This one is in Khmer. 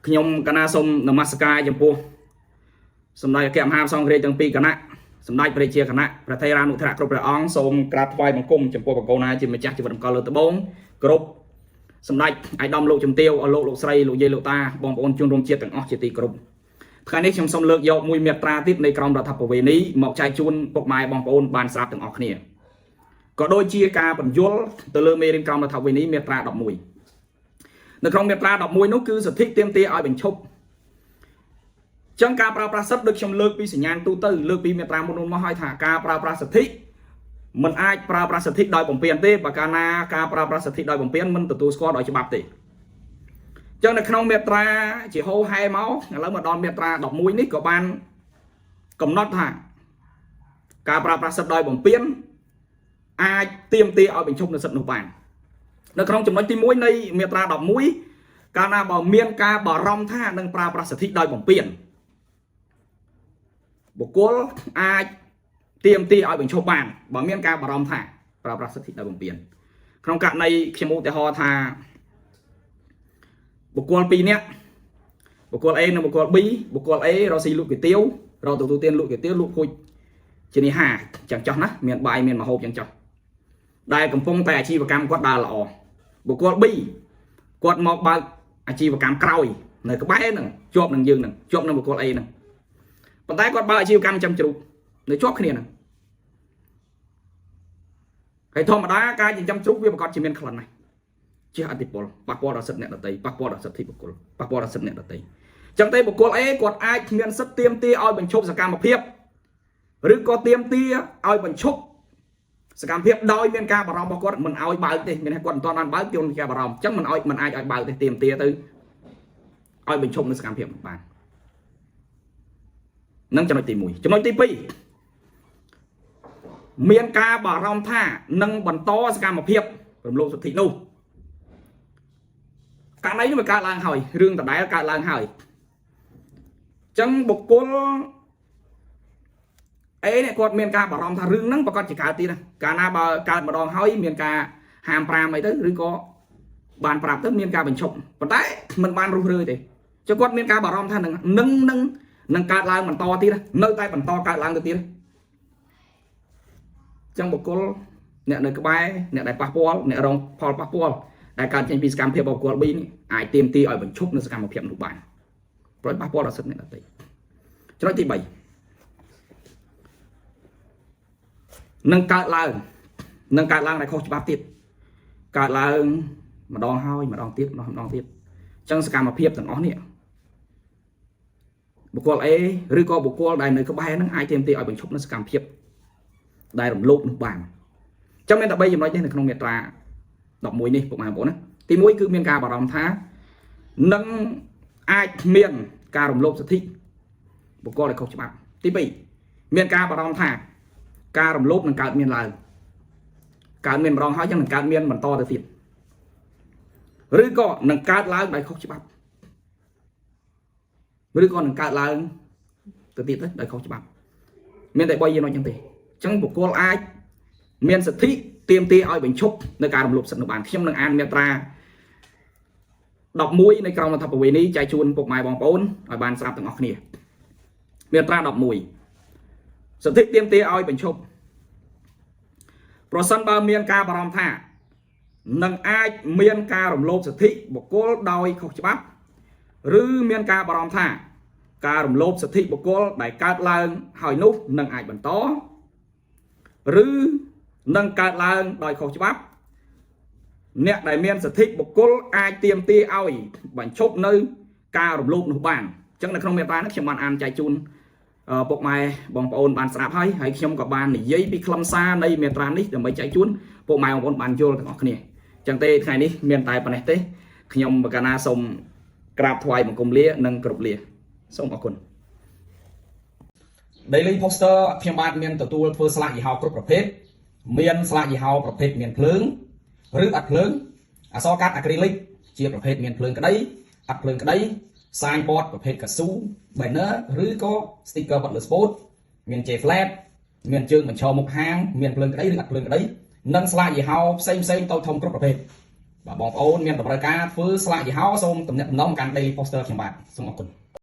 ខ្ញុំកណាសូមនមស្ការចំពោះសម្ដេចអគ្គមហាផ្សង្ឃរាជទាំងពីរគណៈសម្ដេចព្រះជាគណៈព្រះថេរានុថរៈគ្រប់ព្រះអង្គសូមក្រាបថ្វាយបង្គំចំពោះបង្គោលណាជាម្ចាស់ជីវិតអង្គលើត្បូងគ្រប់សម្ដេចអាយដាមលោកជំទាវអស់លោកស្រីលោកយាយលោកតាបងប្អូនជនរួមជាតិទាំងអស់ជាទីគោរពថ្ងៃនេះខ្ញុំសូមលើកយកមួយមាត្រាទៀតនៃក្រមរដ្ឋប្បវេណីមកចែកជូនពុកម៉ែបងប្អូនបានស្រាប់ទាំងអស់គ្នាក៏ដូចជាការបញ្យល់ទៅលើមេរៀនក្រមរដ្ឋប្បវេណីមាត្រា11នៅក្នុងមាត្រា11នោះគឺសិទ្ធិទាមទារឲ្យបញ្ឈប់ចឹងការប្រើប្រាស់សិទ្ធិដូចខ្ញុំលើកពីសញ្ញាណទូទៅលើកពីមាត្រាមុនមកឲ្យថាការប្រើប្រាស់សិទ្ធិមិនអាចប្រើប្រាស់សិទ្ធិដោយបំពានទេបើកាលណាការប្រើប្រាស់សិទ្ធិដោយបំពានមិនទទួលស្គាល់ដោយច្បាប់ទេចឹងនៅក្នុងមាត្រាជាហោហែមកឥឡូវមកដល់មាត្រា11នេះក៏បានកំណត់ថាការប្រើប្រាស់សិទ្ធិដោយបំពានអាចទាមទារឲ្យបញ្ឈប់នូវសិទ្ធិនោះបាននៅក្នុងចំណុចទី1នៃមាត្រា11កាលណាបើមានការបារម្ភថានឹងប្រើប្រាស់សិទ្ធិដោយបំពានបុគ្គលអាចទាមទារឲ្យបញ្ឈប់បានបើមានការបារម្ភថាប្រើប្រាស់សិទ្ធិដោយបំពានក្នុងករណីខ្ញុំឧទាហរណ៍ថាបុគ្គល2នាក់បុគ្គល A និងបុគ្គល B បុគ្គល A រកស៊ីលក់គុយទាវរកទទួលទានលក់គុយទាវលក់ខូចជានេះហាចឹងចោះណាមានបាយមានម្ហូបចឹងចោះដែលកំពុងតែអាជីវកម្មគាត់ដើរល្អបុគ្គល B គាត់មកបើកអាជីវកម្មក្រោយនៅក្បែរហ្នឹងជាប់នឹងយើងហ្នឹងជាប់នឹងបុគ្គល A ហ្នឹងប៉ុន្តែគាត់បើកអាជីវកម្មចាំជ្រូកនៅជាប់គ្នាហ្នឹងហើយធម្មតាការចិញ្ចឹមជ្រូកវាប្រកាសជាមានក្លិនណាស់ជាអតិពលប៉ះពាល់ដល់សិទ្ធិអ្នកដទៃប៉ះពាល់ដល់សិទ្ធិបុគ្គលប៉ះពាល់ដល់សិទ្ធិអ្នកដទៃចឹងតែបុគ្គល A គាត់អាចមានសិទ្ធិទាមទារឲ្យបញ្ឈប់សកម្មភាពឬក៏ទាមទារឲ្យបញ្ឈប់សកម្មភាពដោយមានការបារម្ភរបស់គាត់មិនឲ្យបើកទេមានតែគាត់មិនទាន់បានបើកទាមការបារម្ភចឹងមិនអាចឲ្យបើកទេទាមទារទៅឲ្យបញ្ឈប់នៅសកម្មភាពបាននឹងចំណុចទី1ចំណុចទី2មានការបារម្ភថានឹងបន្តសកម្មភាពរំលោភសិទ្ធិនោះករណីនេះវាកើតឡើងហើយរឿងដដែលកើតឡើងហើយចឹងបុគ្គលអេនេះគាត់មានការបារម្ភថារឿងហ្នឹងប្រកាសជាកើតទៀតណាកាលណាបើកើតម្ដងហើយមានការហាម5អីទៅឬក៏បានប្រាប់ទៅមានការបញ្ឈប់ប៉ុន្តែមិនបានរុះរើទេចុះគាត់មានការបារម្ភថានឹងកើតឡើងបន្តទៀតនៅតែបន្តកើតឡើងទៅទៀតចឹងបុគ្គលអ្នកនៅក្បែរអ្នកដែលប៉ះពាល់អ្នករងផលប៉ះពាល់ដែលកើតចេញពីសកម្មភាពបុគ្គល B នេះអាចទាមទារឲ្យបញ្ឈប់នៅសកម្មភាពនោះបានព្រោះប៉ះពាល់ដល់សិទ្ធិអ្នកដទៃចំណុចទី3នឹងកើតឡើងដែលខុសច្បាប់ទៀតកើតឡើងម្ដងហើយម្ដងទៀតម្ដងទៀតអញ្ចឹងសកម្មភាពទាំងអស់នេះបុគ្គល A ឬក៏បុគ្គលដែលនៅក្បែរហ្នឹងអាចទាមទារឲ្យបញ្ឈប់នៅសកម្មភាពដែលរំលោភនោះបានអញ្ចឹងមានតែ3ចំណុចនេះនៅក្នុងមាត្រា11នេះពុកម៉ែបងប្អូនណាទី1គឺមានការបារម្ភថានឹងអាចមានការរំលោភសិទ្ធិបុគ្គលដែលខុសច្បាប់ទី2មានការបារម្ភថាការរំលោភនឹងកើតមានឡើងកើតមានម្ដងហើយចឹងនឹងកើតមានបន្តទៅទៀតឬក៏នឹងកើតឡើងដោយខុសច្បាប់ឬក៏នឹងកើតឡើងទៅទៀតដោយខុសច្បាប់មានតែ3ចំណុចចឹងទេចឹងបុគ្គលអាចមានសិទ្ធិទាមទារឲ្យបញ្ឈប់នៅការរំលោភសិទ្ធិនោះបានខ្ញុំនឹងអានមាត្រា11នៃក្រមរដ្ឋប្បវេណីចែកជូនពុកម៉ែបងប្អូនឲ្យបានស្រាប់ទាំងអស់គ្នាមាត្រា11សិទ្ធិទាមទារឲ្យបញ្ឈប់ប្រសិនបើមានការបារម្ភថានឹងអាចមានការរំលោភសិទ្ធិបុគ្គលដោយខុសច្បាប់ឬមានការបារម្ភថាការរំលោភសិទ្ធិបុគ្គលដែលកើតឡើងហើយនោះនឹងអាចបន្តឬនឹងកើតឡើងដោយខុសច្បាប់អ្នកដែលមានសិទ្ធិបុគ្គលអាចទាមទារឲ្យបញ្ឈប់នៅការរំលោភនោះបានអញ្ចឹងនៅក្នុងមាត្រានេះខ្ញុំបានអានចែកជូនពុកម៉ែបងប្អូនបានស្រាប់ហើយខ្ញុំក៏បាននិយាយពីខ្លឹមសារនៃមាត្រានេះដើម្បីចែកជូនពុកម៉ែបងប្អូនបានយល់ទាំងអស់គ្នាអញ្ចឹងទេថ្ងៃនេះមានតែប៉ុណ្ណេះទេខ្ញុំបកណាសូមក្រាបថ្វាយបង្គំលានិងគោរពលាសូមអរគុណ Daily Poster ខ្ញុំបាទមានទទួលធ្វើស្លាកយីហោគ្រប់ប្រភេទមានស្លាកយីហោប្រភេទមានភ្លើងឬអត់ភ្លើងអក្សរកាត់អាគ្រីលិកជាប្រភេទមានភ្លើងក្តីអត់ភ្លើងក្តីsign board ប្រភេទកស៊ូ banner ឬក៏ sticker បាត់លើ sport មាន J flat មានជើងបញ្ឈរមុខហាងមានភ្លើងក្តីឬអត់ភ្លើងក្តីនិងស្លាកយីហោផ្សេងតូចធំគ្រប់ប្រភេទ và bóng ôn miền tập ra cá phứ slide gì háo xong tầm nhận nông càng daily poster chẳng bạn xong ở cùng